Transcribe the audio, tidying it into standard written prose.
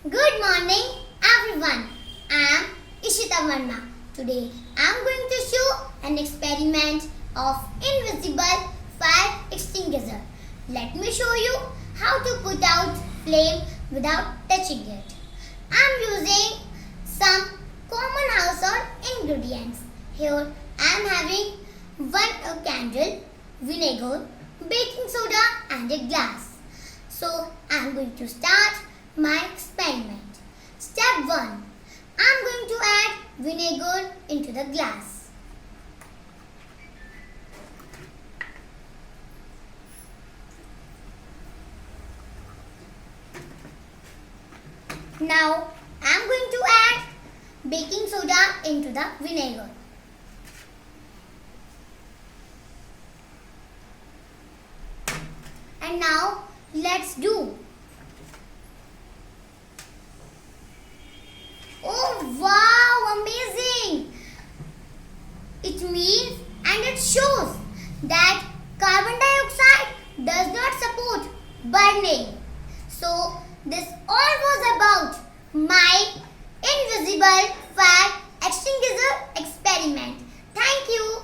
Good morning, everyone. I am Ishita Verma. Today, I am going to show an experiment of invisible fire extinguisher. Let me show you how to put out flame without touching it. I am using some common household ingredients. Here, I am having one candle, vinegar, baking soda, and a glass. So, I am going to start my experiment. Step 1. I am going to add vinegar into the glass. Now, I am going to add baking soda into the vinegar. And now, let's do. Oh wow, amazing! It means and it shows that carbon dioxide does not support burning. So this all was about my invisible fire extinguisher experiment. Thank you.